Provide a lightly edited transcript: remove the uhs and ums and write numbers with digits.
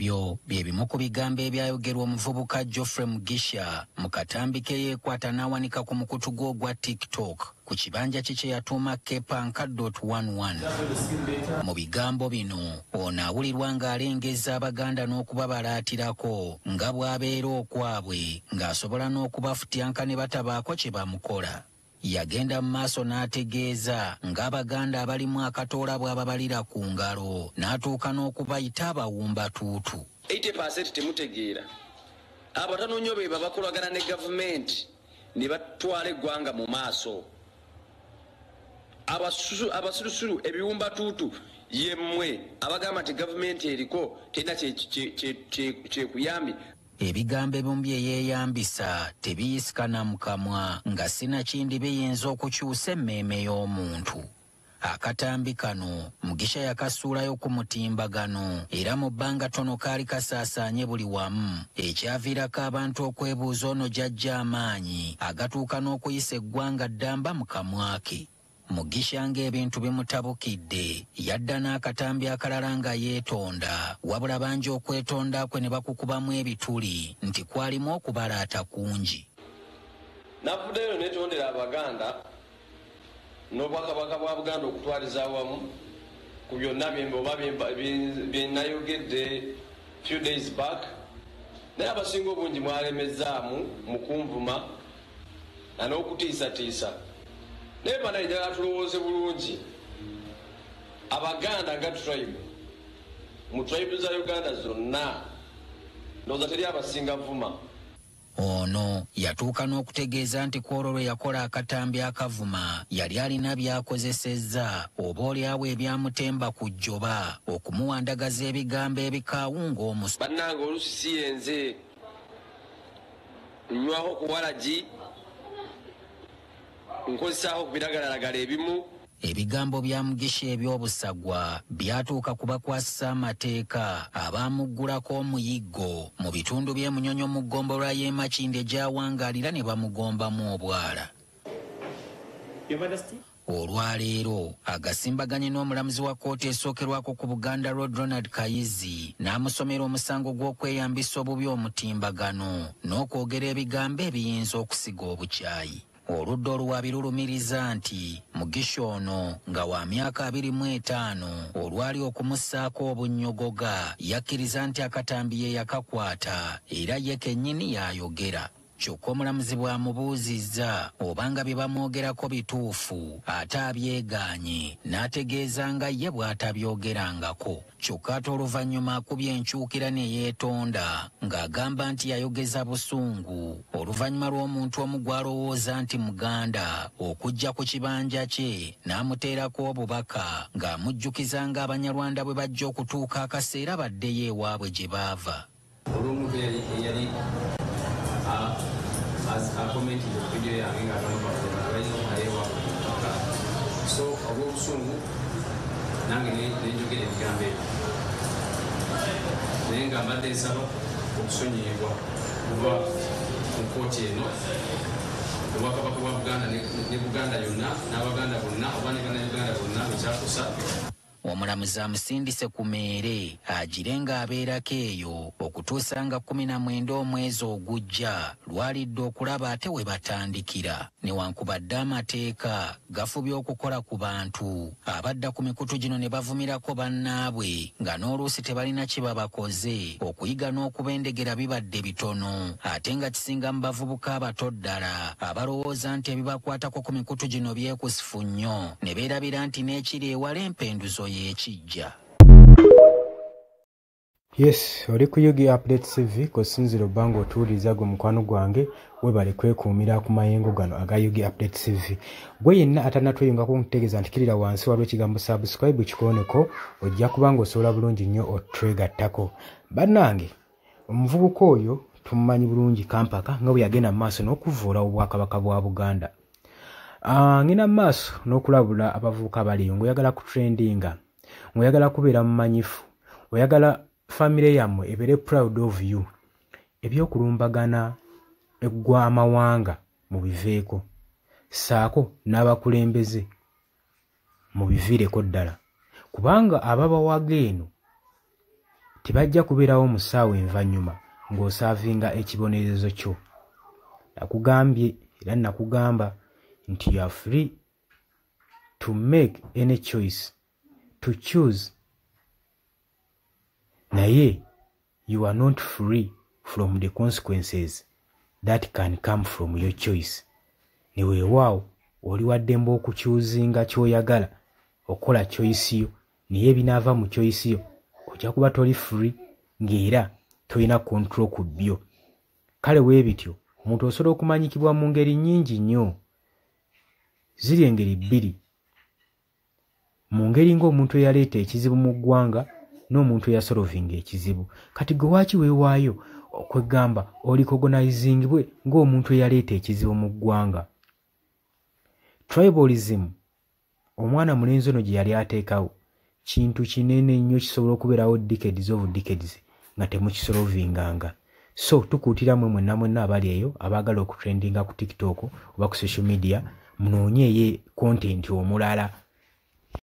Ebyo bye bimu ku bigambo ebyayogerwa omuvubuka Geoffrey Mugisha mu katambi ke yeekwata n'awanika ku mukutu gwe ogwa TikTok ku kibanja kye yatuuma Kepanka.11. Mu bigambo bino ono awulirwa ng'alengeza Abaganda n'okubabalaatirako nga bw'abeera okwabwe ng'asobola n'okubafutyanka ne batabaako kye bamukola. Yagenda mu maaso n'ategeeza ng'Abaganda abalimu akatoola bw'ababalira ku ngalo n'atuuka n'okubayita abawumbatuutu. 80% temutegeera abatanoonyo be babakolagana ne gavumenti ne batwala eggwanga mu maaso. Abasulusulu ebiwumbatuutu yemmwe abagamba nti gavumenti eriko tena kyekuyambye. Ebigambo ebimu bye yeeyambisa tebiyisikana mu kamwa nga sinakindi biyinza okukyusa emmeeme y'omuntu. Akatambi kano Mugisha yakasuulayo ku mutimbagano era mu bbanga ttono kaali kasaasaanye buli wamu, ekyaviirako abantu okwebuuza ono gy'ajja amaanyi agatuuka n'okuyisa eggwanga ddamba mu kamwa ke. Mugisha ng'ebintu bimutabukidde yadda n'akatambi akalala nga yeetonda, wabula bangi okwetonda kwe ne bakukubamu ebituli nti kwalimu okubalaata kungi. Navuddeyo neetondera Abaganda n'Obwakabaka bwa Buganda okutwaliza awamu ku byonna bye nayogedde few days back, naye abasinga obungi mwalemezaamu mu kunvuma na n'okutiisatiisa. Naye bana njagala tulowooze bulungi Abaganda nga tribe mu tribe za Uganda zonna ndowooza teri abasinga vuma. Ono yatuuka n'okutegeeza nti ku olwo lwe yakola akatambi akavuma yali alina by'akozesezza oboolyawo ebyamutemba ku jjoba okumuwandagaza ebigambo ebikaawunga omusu. Bannange oluusi si yenze nnywaho ku walagi nkozesaaho ku biragalalagala ebimu. Ebigambo bya Mugisha eby'obusagwa byatuuka ku bakwasisa amateeka abaamuggulako omuyiggo mu bitundu by'e Munyonyo mu ggombolola y'e Makinde gy'awangaalira ne bamugombamu obwala. Olwaleero agasimbaganye n'omulamuzi wa kkooti esookerwako ku Buganda Road Ronald Kayizi n'amusomera omusango gw'okweyambisa obubi omutimbagano n'okwogera ebigambo ebiyinza okusiga obukyayi. Oludda oluwaabi lulumiriza nti Mugisha ono nga wa myaka 25 olwali okumussaako obunnyogoga yakkiriza nti akatambi ye yakakwata era ye kennyini yayogera. Kyokka omulamuzi bw'amubuuzizza obanga bye bamwogerako bituufu ate abyegaanye n'ategeeza nga ye bw'atabyogerangako. Kyokka ate oluvannyuma akubye enkyukira ne yeetonda ng'agamba nti yayogeza busungu oluvannyuma lw'omuntu omu gw'alowooza nti Muganda okujja ku kibanja kye n'amuteerako obubaka ng'amujjukiza ng'Abanyarwanda bwe bajja okutuuka akaseera baddeyo ewaabwe gye baava. Commented the video yange ng'agamba ayewa so obw'obusungu nange nenjogera ebigambo ebyo naye nga mbadde nsaba okusonyiyibwa kuva mu kkooti eno Obwakabaka bwa Buganda ne Buganda yonna n'Abaganda bonna oba ne Bannayuganda bonna ekyakosa. Omulamuzi amusindise ku meere agire ng'abeerako eyo okutuusa nga 19 omwezi ogujja lwalidde okulaba ate we batandikira. Newankubadde amateeka gafubye okukola ku bantu abadda ku mikutu gino ne bavumirako bannaabwe nga n'oluusi tebalina kye babakoze, okuyiga n'okubendegera bibadde bitono, ate nga kisinga mu bavubuka abato ddala abalowooza nti ebibakwatako ku mikutu gino byekusifu nnyo ne beerabira nti n'ekiri ewala empenduzo yekijja. Yes, oli ku Yugi Update TV kosinziro bango otuuliza gwe mukwano gwange webale kwekuumira ku mayengo gano aga Yugi Update TV. Gwe yenna atanatuyunga ku nkutegeeza ntikirira wansi waliwo ekigambo subscribe kikoneko ojja kubanga osobola bulungi nnyo otwegattako. Bannange omuvubuka oyo tumumanyi bulungi Kampaka nga bwe yagenda mu maaso n'okuvuula Obwakabaka bwa Buganda. Ngina mu maaso n'okulabula abavubuka abaliyo ng'oyagala ku trendinga, ng'oyagala kubeera mumanyifu, oyagala family yammwe ebere proud of you. Ebyokulumbagana eggwa amawanga mu biveeko, saako n'abakulembeze mu biviireko ddala, kubanga ababawaga eno tebajja kubeerawo mu ssaawa envanyuma ng'osaavinga ekibonerezo kyo. Nakugambye era nakugamba nti you are free to make any choice, to choose. Naye you are not free from the consequences that can come from your choice. Ne weewaawo oli waddembe okukyuzinga ky'oyagala okola choice yo, naye binaava mu choice yo ojja kuba toli free ng'era tolina control ku byo. Kale bwe bityo omuntu osobola okumanyikibwa mu ngeri nnyingi nnyo. Ziri engeri bbiri. Mu ngeri ng'omuntu eyaleeta ekizibu mu ggwanga n'omuntu eyasolovinga ekizibu. Kati gwe waaki weewaayo okwegamba oli recognizingibwe ng'omuntu eyaleeta ekizibu mu ggwanga? Tribalism, omwana mulenzi ono gye yali ateekawo, kintu kinene nnyo kisobola okubeerawo decades of decades nga temukisolovinganga. So tukuutira mwenna abali eyo abaagala okutrendinga ku TikTok oba ku social media, munoonyeeyo content omulala